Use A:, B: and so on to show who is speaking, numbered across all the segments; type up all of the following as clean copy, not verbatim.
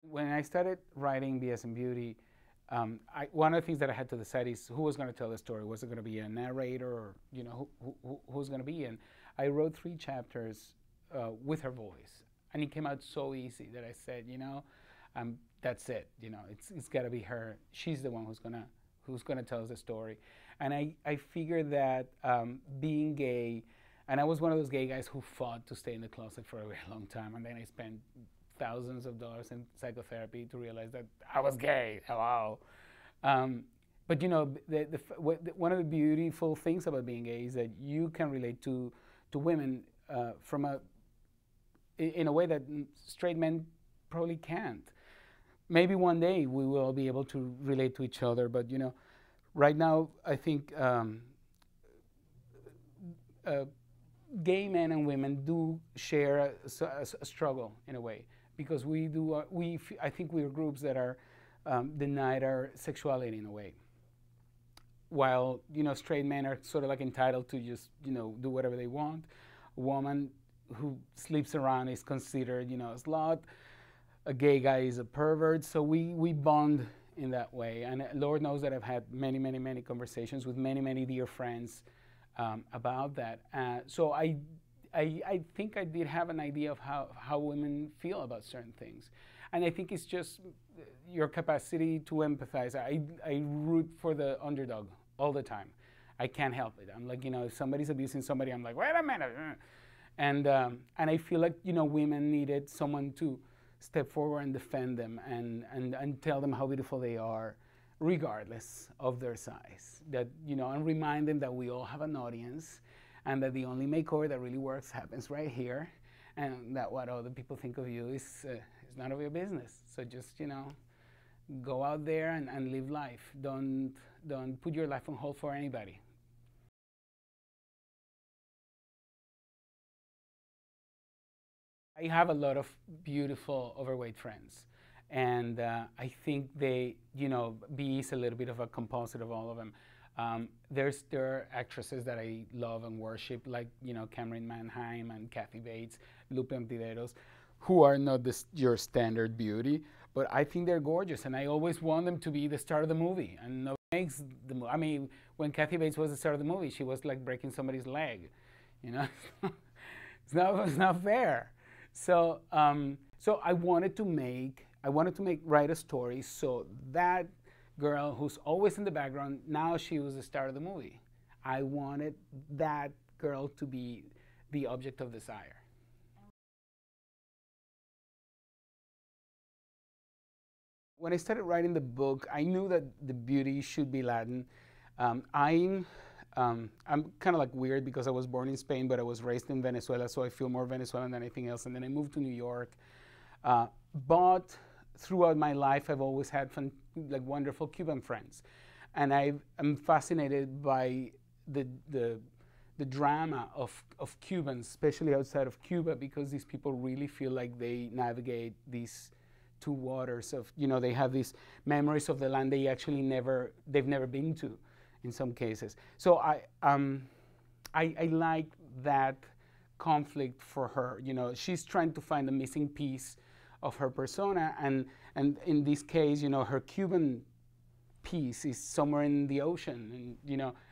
A: When I started writing BS and Beauty, one of the things that I had to decide is who was going to tell the story. Was it going to be a narrator, or who's going to be? And I wrote 3 chapters with her voice, and it came out so easy that I said, that's it. It's got to be her. She's the one who's gonna tell us the story. And I figured that being gay, and I was one of those gay guys who fought to stay in the closet for a very long time, and then I spent thousands of dollars in psychotherapy to realize that I was gay. Hello. But one of the beautiful things about being gay is that you can relate to women in a way that straight men probably can't. Maybe one day we will be able to relate to each other, but right now I think gay men and women do share a struggle in a way, because I think we're groups that are denied our sexuality in a way, while straight men are sort of like entitled to just do whatever they want. A woman who sleeps around is considered a slut. A gay guy is a pervert. So we bond in that way, and Lord knows that I've had many conversations with many dear friends about that. So I think I did have an idea of how women feel about certain things, and I think it's just your capacity to empathize. I root for the underdog all the time. I can't help it. I'm like, if somebody's abusing somebody, I'm like, wait a minute, and I feel like women needed someone to step forward and defend them and tell them how beautiful they are, regardless of their size. That and remind them that we all have an audience, and that the only makeover that really works happens right here, and that what other people think of you is none of your business. So just go out there and live life. Don't put your life on hold for anybody. I have a lot of beautiful overweight friends, and I think they, B is a little bit of a composite of all of them. There are actresses that I love and worship, like Cameron Manheim and Kathy Bates, Lupe Ontiveros, who are not your standard beauty, but I think they're gorgeous, and I always want them to be the star of the movie. And nobody makes the movie. I mean, when Kathy Bates was the star of the movie, she was like breaking somebody's leg. It's not fair. So so I wanted to write a story so that girl who's always in the background, now she was the star of the movie. I wanted that girl to be the object of desire. When I started writing the book, I knew that the beauty should be Latin. I'm kind of like weird because I was born in Spain, but I was raised in Venezuela, so I feel more Venezuelan than anything else. And then I moved to New York. But throughout my life, I've always had wonderful Cuban friends, and I'm fascinated by the drama of Cubans, especially outside of Cuba, because these people really feel like they navigate these 2 waters of, they have these memories of the land they've never been to, in some cases. So I like that conflict for her. She's trying to find the missing piece of her persona, and in this case, her Cuban piece is somewhere in the ocean,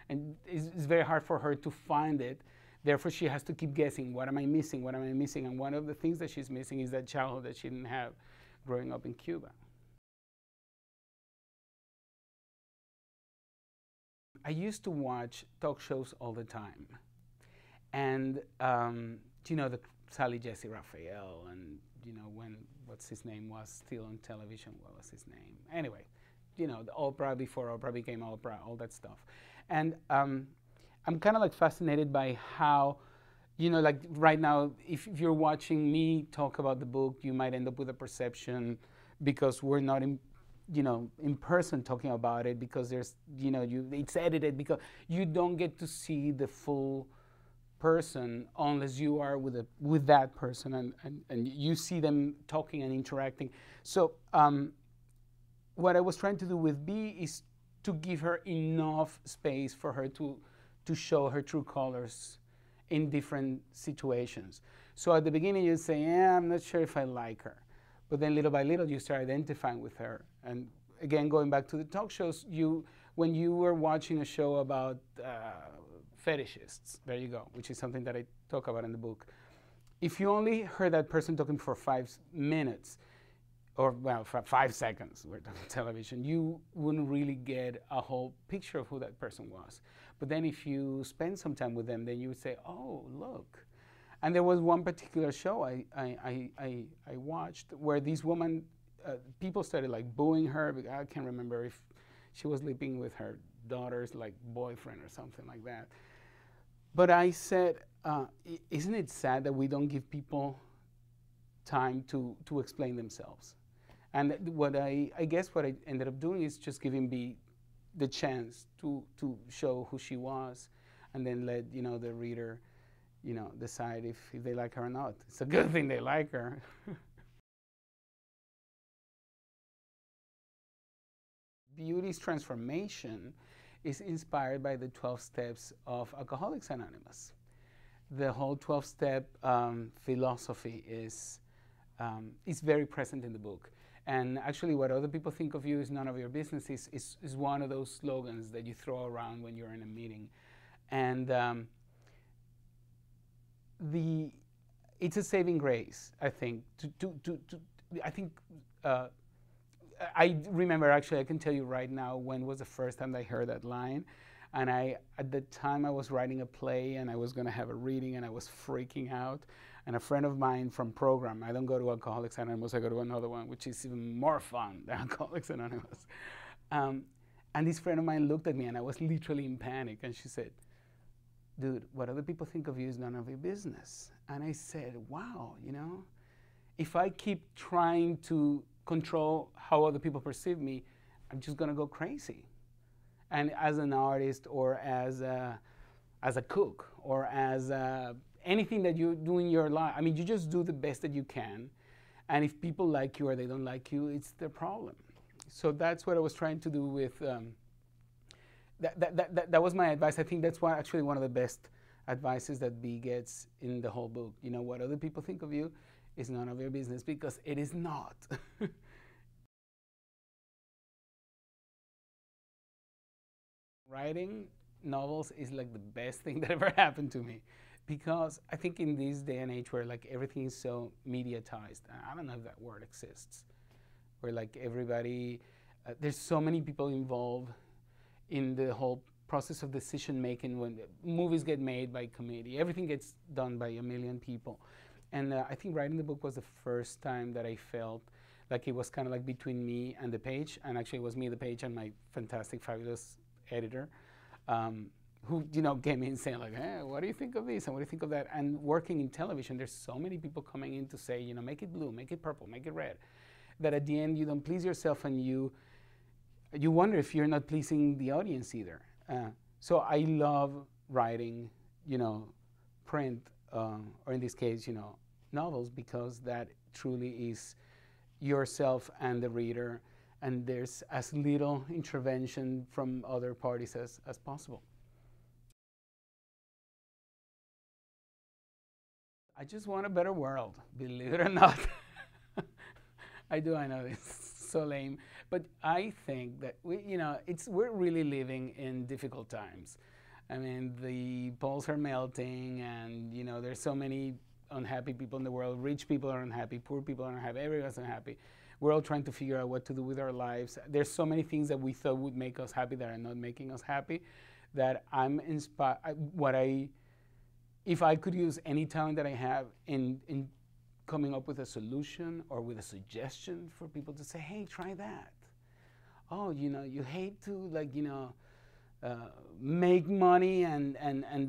A: and it's very hard for her to find it. Therefore, she has to keep guessing, what am I missing? What am I missing? And one of the things that she's missing is that childhood that she didn't have growing up in Cuba. I used to watch talk shows all the time, and the Sally Jesse Raphael, and when what's his name was still on television. What was his name? Anyway, the Oprah before Oprah became Oprah, all that stuff, and I'm kind of like fascinated by how, like right now, if you're watching me talk about the book, you might end up with a perception, because we're not in person talking about it, because there's, it's edited, because you don't get to see the full person unless you are with that person, and you see them talking and interacting. So what I was trying to do with B is to give her enough space for her to show her true colors in different situations. So at the beginning you say, yeah, I'm not sure if I like her. But then little by little, you start identifying with her. And again, going back to the talk shows, when you were watching a show about fetishists, there you go, which is something that I talk about in the book. If you only heard that person talking for 5 minutes, or well, for 5 seconds, we're talking television, you wouldn't really get a whole picture of who that person was. But then if you spend some time with them, then you would say, oh, look. And there was one particular show I watched where this woman, people started like booing her. I can't remember if she was sleeping with her daughter's like boyfriend or something like that. But I said, isn't it sad that we don't give people time to explain themselves? And what I guess what I ended up doing is just giving B the chance to show who she was, and then let the reader decide if they like her or not. It's a good thing they like her. Beauty's transformation is inspired by the 12 steps of Alcoholics Anonymous. The whole 12-step philosophy is very present in the book. And actually, what other people think of you is none of your business is one of those slogans that you throw around when you're in a meeting. And it's a saving grace, I think. I remember, actually, I can tell you right now when was the first time I heard that line. And at the time, I was writing a play, and I was going to have a reading, and I was freaking out. And a friend of mine from program, I don't go to Alcoholics Anonymous, I go to another one, which is even more fun than Alcoholics Anonymous. And this friend of mine looked at me, and I was literally in panic. And she said, dude, what other people think of you is none of your business. And I said, wow, if I keep trying to control how other people perceive me, I'm just going to go crazy. And as an artist, or as a cook, or as anything that you do in your life, I mean, you just do the best that you can. And if people like you or they don't like you, it's their problem. So that's what I was trying to do with, that was my advice. I think that's actually one of the best advices that B gets in the whole book. What other people think of you is none of your business, because it is not. Writing novels is like the best thing that ever happened to me, because I think in this day and age where like everything is so mediatized, I don't know if that word exists, where like everybody, there's so many people involved in the whole process of decision making. When movies get made by committee, everything gets done by a million people. And I think writing the book was the first time that I felt like it was kind of like between me and the page, and actually it was me, the page, and my fantastic, fabulous editor, who came in saying like, hey, what do you think of this and what do you think of that? And working in television, there's so many people coming in to say, make it blue, make it purple, make it red, that at the end you don't please yourself, and you wonder if you're not pleasing the audience either. So I love writing, print, or in this case, novels, because that truly is yourself and the reader, and there's as little intervention from other parties as possible. I just want a better world, believe it or not. I know it's so lame, but I think that we're really living in difficult times. I mean, the poles are melting, and there's so many unhappy people in the world. Rich people are unhappy, poor people are unhappy, everyone's unhappy. We're all trying to figure out what to do with our lives. There's so many things that we thought would make us happy that are not making us happy, that I'm inspired. If I could use any talent that I have in coming up with a solution or with a suggestion for people to say, hey, try that. Oh, you hate to make money and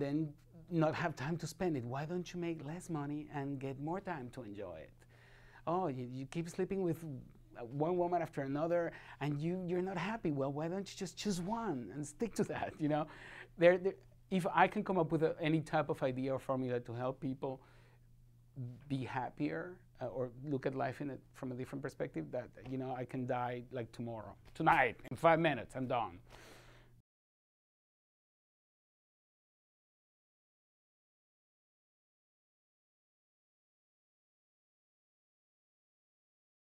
A: then not have time to spend it. Why don't you make less money and get more time to enjoy it? Oh, you keep sleeping with one woman after another, and you're not happy. Well, why don't you just choose one and stick to that? If I can come up with any type of idea or formula to help people be happier or look at life from a different perspective, that I can die like tomorrow, tonight, in 5 minutes, I'm done.